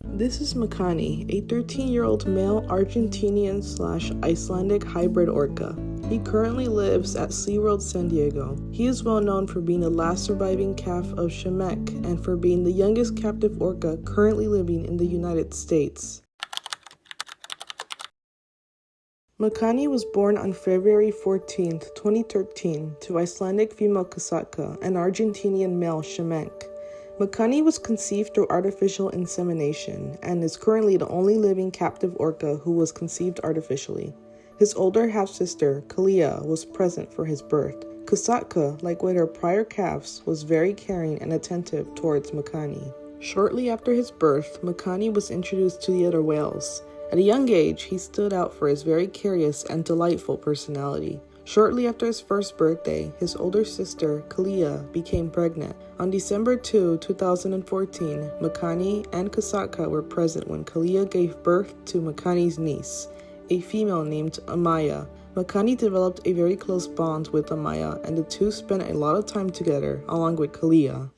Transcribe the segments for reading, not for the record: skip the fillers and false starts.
This is Makani, a 13-year-old male Argentinian/Icelandic hybrid orca. He currently lives at SeaWorld San Diego. He is well known for being the last surviving calf of Kshamenk and for being the youngest captive orca currently living in the United States. Makani was born on February 14, 2013, to Icelandic female Kasatka and Argentinian male Kshamenk. Makani was conceived through artificial insemination and is currently the only living captive orca who was conceived artificially. His older half-sister, Kalia, was present for his birth. Kasatka, like with her prior calves, was very caring and attentive towards Makani. Shortly after his birth, Makani was introduced to the other whales. At a young age, he stood out for his very curious and delightful personality. Shortly after his first birthday, his older sister, Kalia, became pregnant. On December 2, 2014, Makani and Kasatka were present when Kalia gave birth to Makani's niece, a female named Amaya. Makani developed a very close bond with Amaya, and the two spent a lot of time together, along with Kalia.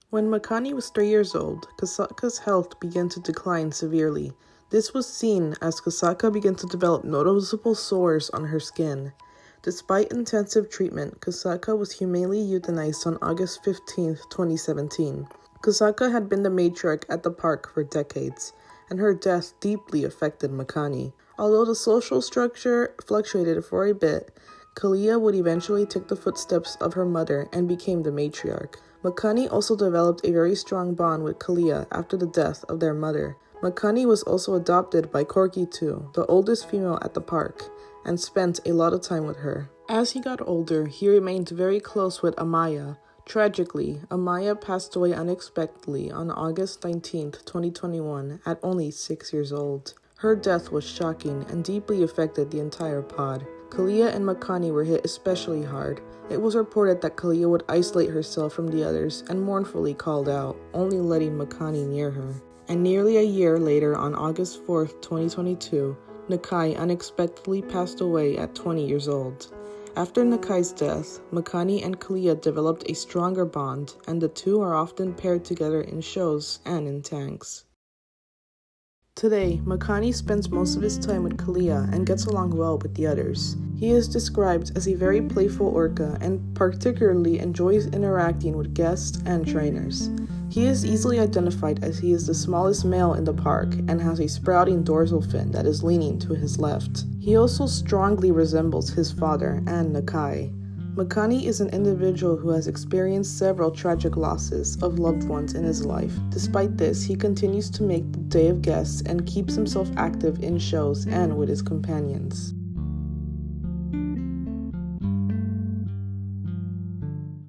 When Makani was 3 years old, Kasatka's health began to decline severely. This was seen as Kasatka began to develop noticeable sores on her skin. Despite intensive treatment, Kasatka was humanely euthanized on August 15, 2017. Kasatka had been the matriarch at the park for decades, and her death deeply affected Makani. Although the social structure fluctuated for a bit, Kalia would eventually take the footsteps of her mother and became the matriarch. Makani also developed a very strong bond with Kalia after the death of their mother. Makani was also adopted by Corky too, the oldest female at the park, and spent a lot of time with her. As he got older, he remained very close with Amaya. Tragically, Amaya passed away unexpectedly on August 19, 2021, at only 6 years old. Her death was shocking and deeply affected the entire pod. Kalia and Makani were hit especially hard. It was reported that Kalia would isolate herself from the others and mournfully called out, only letting Makani near her. And nearly a year later, on August 4, 2022, Nakai unexpectedly passed away at 20 years old. After Nakai's death, Makani and Kalia developed a stronger bond, and the two are often paired together in shows and in tanks. Today, Makani spends most of his time with Kalia and gets along well with the others. He is described as a very playful orca and particularly enjoys interacting with guests and trainers. He is easily identified as he is the smallest male in the park and has a sprouting dorsal fin that is leaning to his left. He also strongly resembles his father and Nakai. Makani is an individual who has experienced several tragic losses of loved ones in his life. Despite this, he continues to make the day of guests and keeps himself active in shows and with his companions.